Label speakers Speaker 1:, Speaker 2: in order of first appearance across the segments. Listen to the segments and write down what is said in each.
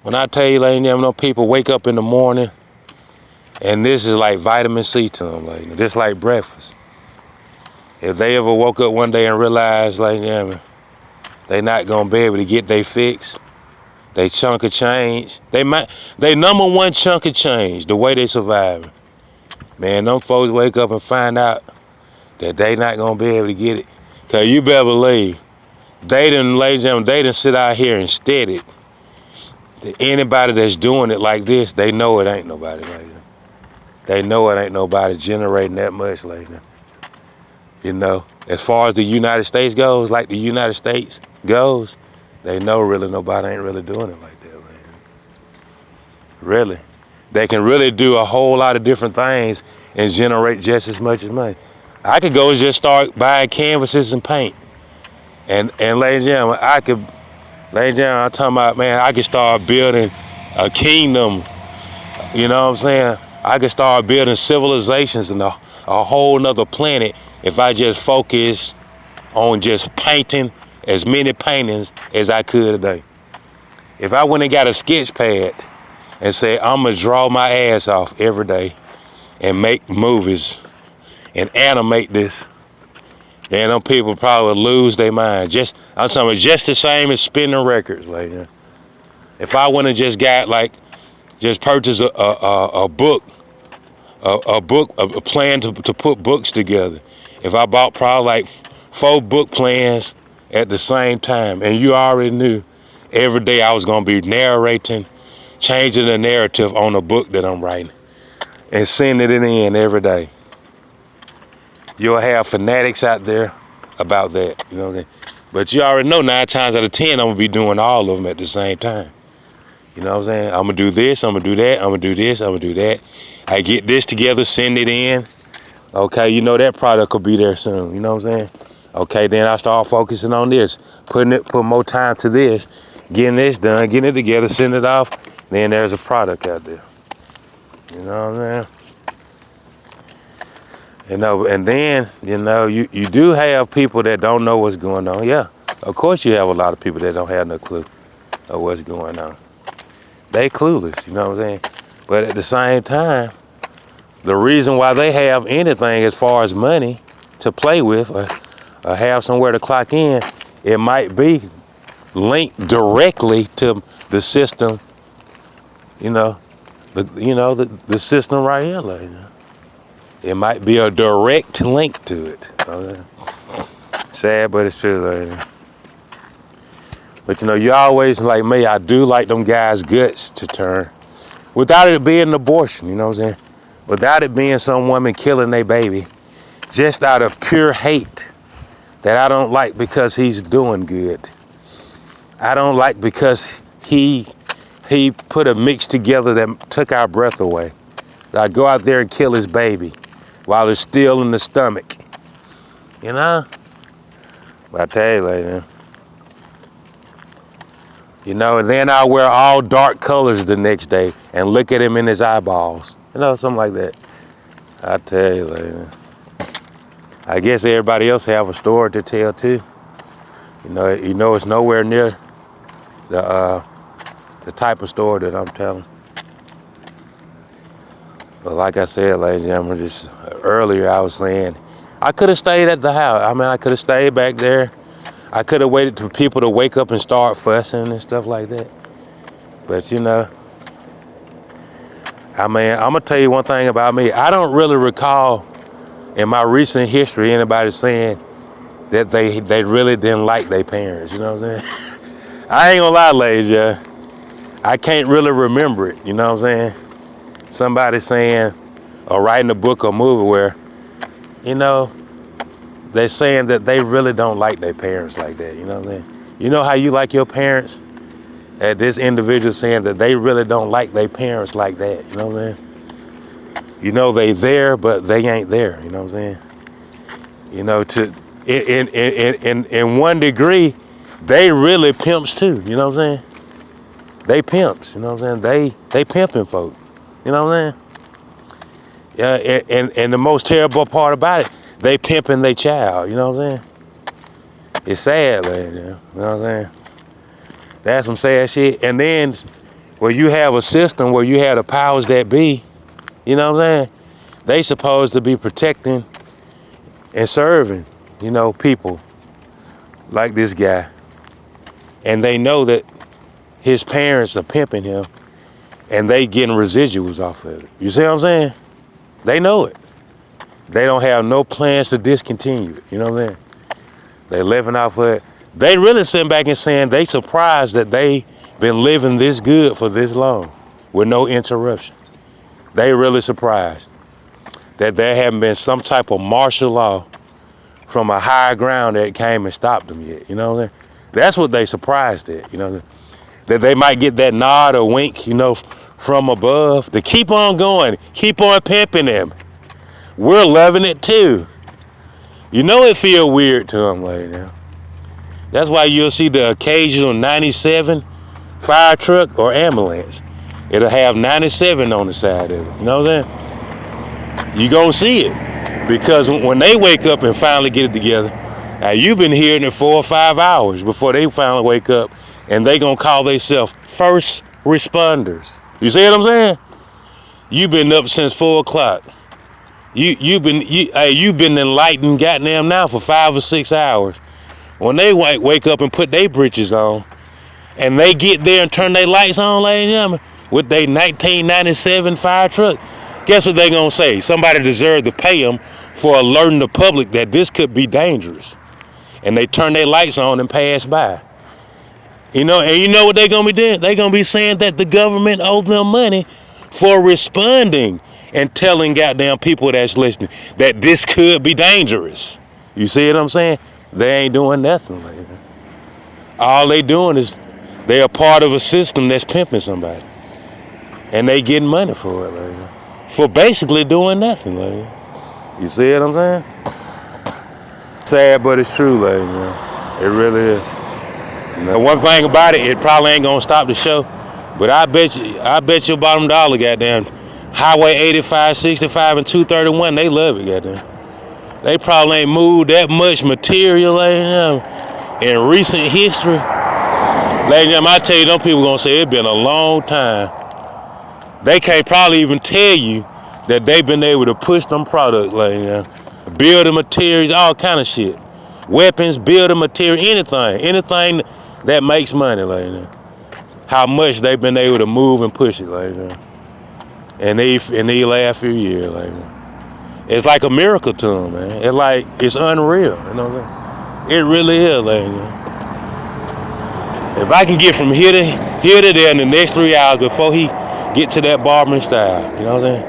Speaker 1: When I tell you, ladies and gentlemen, people wake up in the morning and this is like vitamin C to them, like this like breakfast. If they ever woke up one day and realized, ladies and gentlemen, they not gonna be able to get their fix, they chunk of change, they number one chunk of change, the way they survive. Man, them folks wake up and find out that they not gonna be able to get it. Cause you better believe, ladies and gentlemen, they done sit out here and steady. Anybody that's doing it like this, they know it ain't nobody like that. They know it ain't nobody generating that much like that. You know, as far as the United States goes, like the United States goes, they know really nobody ain't really doing it like that. Like that. Really. They can really do a whole lot of different things and generate just as much as money. I could go and just start buying canvases and paint. And ladies and gentlemen, I'm talking about, man, I could start building a kingdom, you know what I'm saying? I could start building civilizations and a whole nother planet if I just focus on just painting as many paintings as I could today. If I went and got a sketch pad and said, I'm gonna draw my ass off every day and make movies and animate this, then them people probably would lose their mind. I'm talking about just the same as spinning records, like that. If I went and just got just purchased a book, a plan to put books together. If I bought probably like 4 book plans at the same time, and you already knew every day I was gonna be narrating, changing the narrative on a book that I'm writing, and sending it in every day. You'll have fanatics out there about that, you know what I'm saying? But you already know 9 times out of 10, I'm gonna be doing all of them at the same time. You know what I'm saying? I'm gonna do this, I'm gonna do that, I'm gonna do this, I'm gonna do that. I get this together, send it in. Okay, you know that product will be there soon, you know what I'm saying? Okay, then I start focusing on this, put more time to this, getting this done, getting it together, send it off, then there's a product out there. You know what I'm saying? You know, and then, you know, you do have people that don't know what's going on. Yeah, of course you have a lot of people that don't have no clue of what's going on. They clueless, you know what I'm saying? But at the same time, the reason why they have anything as far as money to play with or have somewhere to clock in, it might be linked directly to the system, the system right here, like that. It might be a direct link to it. Okay? Sad, but it's true, like. But you know, you always, like me, I do like them guys' guts to turn. Without it being an abortion, you know what I'm saying? Without it being some woman killing their baby, just out of pure hate that I don't like because he's doing good. I don't like because he put a mix together that took our breath away. I go out there and kill his baby while it's still in the stomach. You know? But I tell you, lady, you know, and then I wear all dark colors the next day and look at him in his eyeballs. You know, something like that. I tell you, lady. I guess everybody else have a story to tell too. You know, it's nowhere near the type of story that I'm telling. But like I said, ladies and gentlemen, just earlier I was saying, I could have stayed at the house. I mean, I could have stayed back there. I could have waited for people to wake up and start fussing and stuff like that. But you know, I mean, I'm gonna tell you one thing about me. I don't really recall in my recent history anybody saying that they really didn't like their parents. You know what I'm saying? I ain't gonna lie, ladies, yeah. I can't really remember it. You know what I'm saying? Somebody saying or writing a book or movie where, you know, they're saying that they really don't like their parents like that. You know what I'm saying? You know how you like your parents? And this individual saying that they really don't like their parents like that. You know what I'm saying? You know they there, but they ain't there. You know what I'm saying? You know, in one degree, they really pimps too. You know what I'm saying? They pimps. You know what I'm saying? They pimping folk. You know what I'm saying? Yeah, and the most terrible part about it, they pimping their child. You know what I'm saying? It's sad, lady. You know what I'm saying? That's some sad shit. And then where you have a system where you have the powers that be, you know what I'm saying? They supposed to be protecting and serving, people like this guy. And they know that his parents are pimping him and they getting residuals off of it. You see what I'm saying? They know it. They don't have no plans to discontinue it, you know what I'm saying? They living off of it. They really sitting back and saying they surprised that they been living this good for this long with no interruption. They really surprised that there haven't been some type of martial law from a higher ground that came and stopped them yet, you know what I'm saying? That's what they surprised at, that they might get that nod or wink, from above to keep on going, keep on pimping them. We're loving it too. It feel weird to them right now. That's why you'll see the occasional 97 fire truck or ambulance. It'll have 97 on the side of it. You know what I'm saying? You gonna see it. Because when they wake up and finally get it together, now you've been hearing it 4 or 5 hours before they finally wake up and they gonna call themselves first responders. You see what I'm saying? You've been up since 4 o'clock. You've been enlightened goddamn now for 5 or 6 hours. When they wake up and put their britches on, and they get there and turn their lights on, ladies and gentlemen, with their 1997 fire truck, guess what they gonna say? Somebody deserved to pay them for alerting the public that this could be dangerous. And they turn their lights on and pass by. And you know what they gonna be doing? They gonna be saying that the government owes them money for responding and telling goddamn people that's listening that this could be dangerous. You see what I'm saying? They ain't doing nothing like that. All they doing is they are part of a system that's pimping somebody. And they getting money for it like that. For basically doing nothing like that. You see what I'm saying? Sad, but it's true like that. It really is. One thing about it probably ain't gonna stop the show, but I bet you bottom dollar, goddamn, Highway 85, 65, and 231, they love it, goddamn. They probably ain't moved that much material, in recent history. Ladies and gentlemen, I tell you, them people gonna say it's been a long time. They can't probably even tell you that they've been able to push them products, building materials, all kind of shit. Weapons, building material, anything that makes money, how much they've been able to move and push it, in these last few years, It's like a miracle to them, man. It's unreal, you know what I'm saying? It really is, If I can get from here to there in the next 3 hours before he get to that barbering style, you know what I'm saying?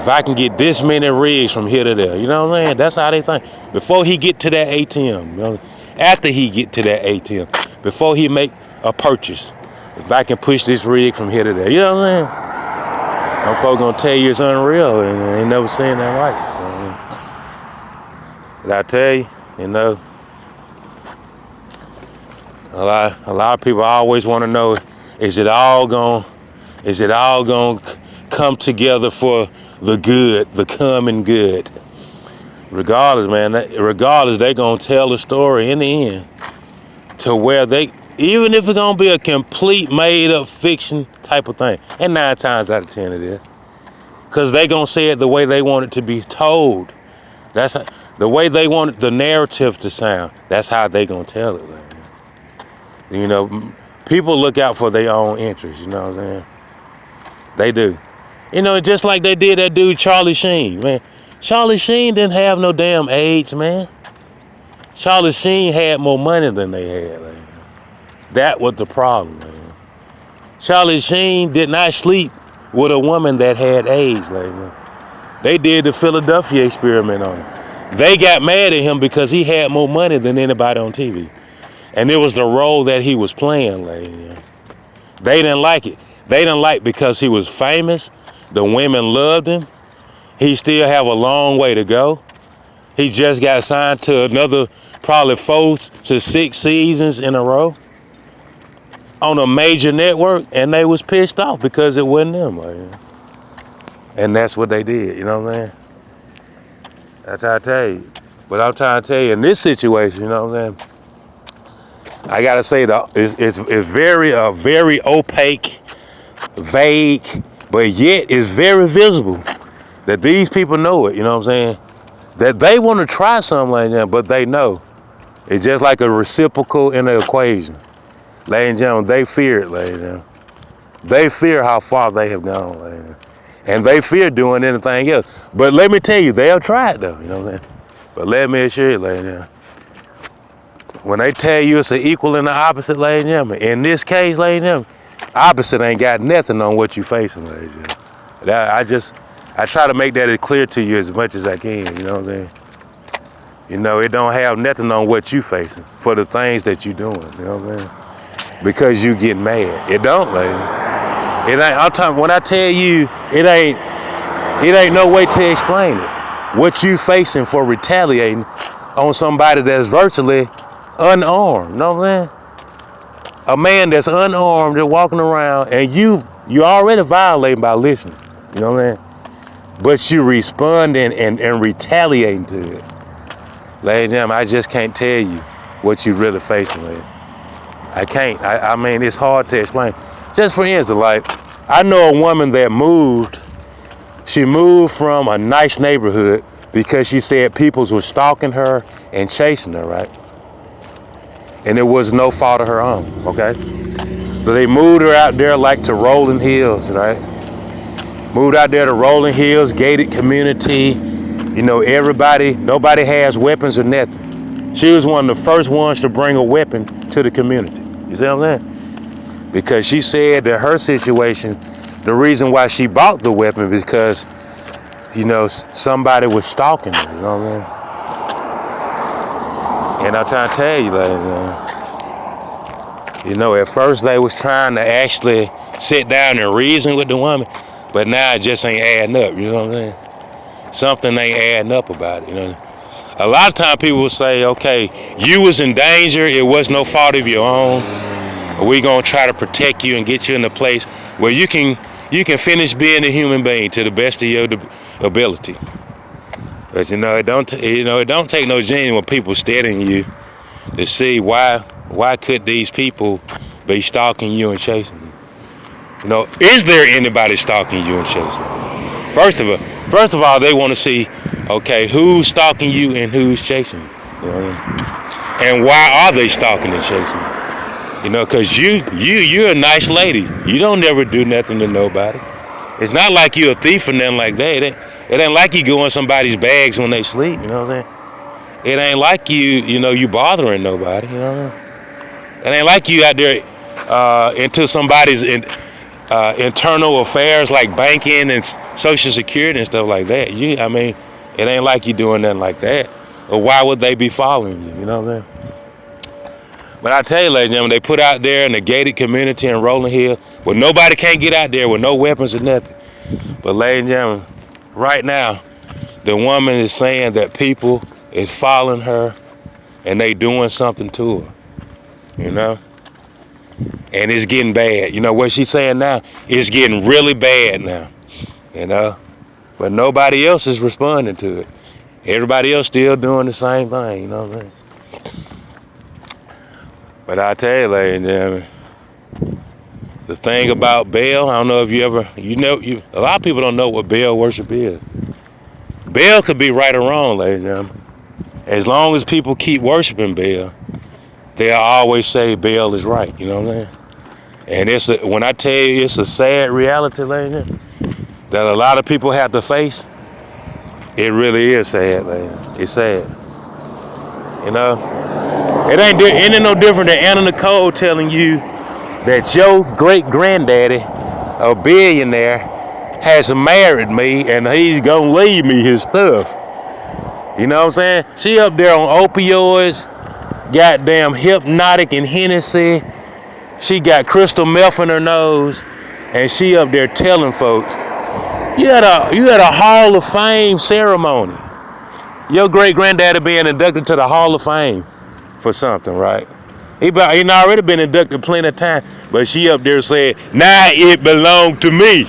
Speaker 1: If I can get this many rigs from here to there, you know what I'm saying? That's how they think. Before he get to that ATM, after he get to that ATM, before he make a purchase, if I can push this rig from here to there, you know what I'm saying? Them folks gonna tell you it's unreal and they ain't never seen that like it. But I tell you, a lot of people always want to know, is it all gonna come together for the good, the common good? Regardless, man, they gonna tell the story in the end to where even if it's gonna be a complete made up fiction type of thing, and 9 times out of 10 it is, because they gonna say it the way they want it to be told. That's the way they want the narrative to sound. That's how they gonna tell it. People look out for their own interests. You know what I'm saying? They do. Just like they did that dude Charlie Sheen, man. Charlie Sheen didn't have no damn AIDS, man. Charlie Sheen had more money than they had. That was the problem, man. Charlie Sheen did not sleep with a woman that had AIDS. They did the Philadelphia experiment on him. They got mad at him because he had more money than anybody on TV. And it was the role that he was playing. They didn't like it. They didn't like because he was famous. The women loved him. He still have a long way to go. He just got signed to another probably 4 to 6 seasons in a row on a major network, and they was pissed off because it wasn't them. And that's what they did, you know what I'm saying? That's how I tell you. But I'm trying to tell you, in this situation, you know what I'm saying? I gotta say that it's very opaque vague, but yet it's very visible that these people know it, you know what I'm saying? That they want to try something like that, but they know. It's just like a reciprocal in the equation. Ladies and gentlemen, they fear it, ladies and gentlemen. They fear how far they have gone, ladies and gentlemen. And they fear doing anything else. But let me tell you, they'll try it though, you know what I'm saying? But let me assure you, ladies and gentlemen, when they tell you it's an equal and the opposite, ladies and gentlemen, in this case, ladies and gentlemen, opposite ain't got nothing on what you facing, ladies and gentlemen. I try to make that as clear to you as much as I can, you know what I'm saying? You know, it don't have nothing on what you facing for the things that you doing, you know what I'm saying? Because you get mad. It don't, lady. It ain't, I'm talking, when I tell you, it ain't no way to explain it. What you facing for retaliating on somebody that's virtually unarmed, you know what I'm saying? A man that's unarmed and walking around, and you already violating by listening, you know what I'm saying? But you responding and retaliating to it. Ladies and gentlemen, I just can't tell you what you really facing with. I can't. I mean, it's hard to explain. Just for instance, like, I know a woman that moved. She moved from a nice neighborhood because she said people were stalking her and chasing her, right? And it was no fault of her own, okay? So they moved her out there like to Rolling Hills, right? Moved out there to Rolling Hills, gated community. You know, nobody has weapons or nothing. She was one of the first ones to bring a weapon to the community. You see what I'm saying? Because she said that her situation, the reason why she bought the weapon is because, you know, somebody was stalking her, you know what I mean? And I'm trying to tell you, like, you know, at first they was trying to actually sit down and reason with the woman, but now it just ain't adding up, you know what I'm saying? Something ain't adding up about it, you know. A lot of times people will say, okay, you was in danger, it was no fault of your own. We gonna try to protect you and get you in a place where you can finish being a human being to the best of your ability. But you know, it don't take no genuine people studying you to see why could these people be stalking you and chasing you. You know, is there anybody stalking you and chasing you? First of all, they want to see, okay, who's stalking you and who's chasing you. You know what I mean? And why are they stalking and chasing you? You know, because you're a nice lady. You don't never do nothing to nobody. It's not like you're a thief or nothing like that. It ain't like you go in somebody's bags when they sleep, you know what I'm saying? It ain't like you bothering nobody, you know what I mean? It ain't like you out there into somebody's internal affairs like banking and Social Security and stuff like that. I mean, it ain't like you doing nothing like that. Or why would they be following you? You know what I'm saying? But I tell you, ladies and gentlemen, they put out there in the gated community in Rolling Hill where nobody can't get out there with no weapons or nothing. But ladies and gentlemen, right now, the woman is saying that people is following her and they doing something to her. You know? And it's getting bad. You know what she's saying now? It's getting really bad now. You know? But nobody else is responding to it. Everybody else still doing the same thing, you know what I mean? But I tell you, ladies and gentlemen, the thing about Baal, I don't know if a lot of people don't know what Baal worship is. Baal could be right or wrong, ladies and gentlemen. As long as people keep worshiping Baal, they'll always say Baal is right, you know what I'm saying? And when I tell you it's a sad reality, ladies and gentlemen, that a lot of people have to face, it really is sad, ladies. It's sad. You know? It ain't no different than Anna Nicole telling you that your great-granddaddy, a billionaire, has married me and he's gonna leave me his stuff. You know what I'm saying? She up there on opioids, goddamn Hypnotic and Hennessy. She got crystal meth in her nose, and she up there telling folks, you had a Hall of Fame ceremony. Your great-granddaddy being inducted to the Hall of Fame for something, right? He already been inducted plenty of times, but she up there said, now it belonged to me.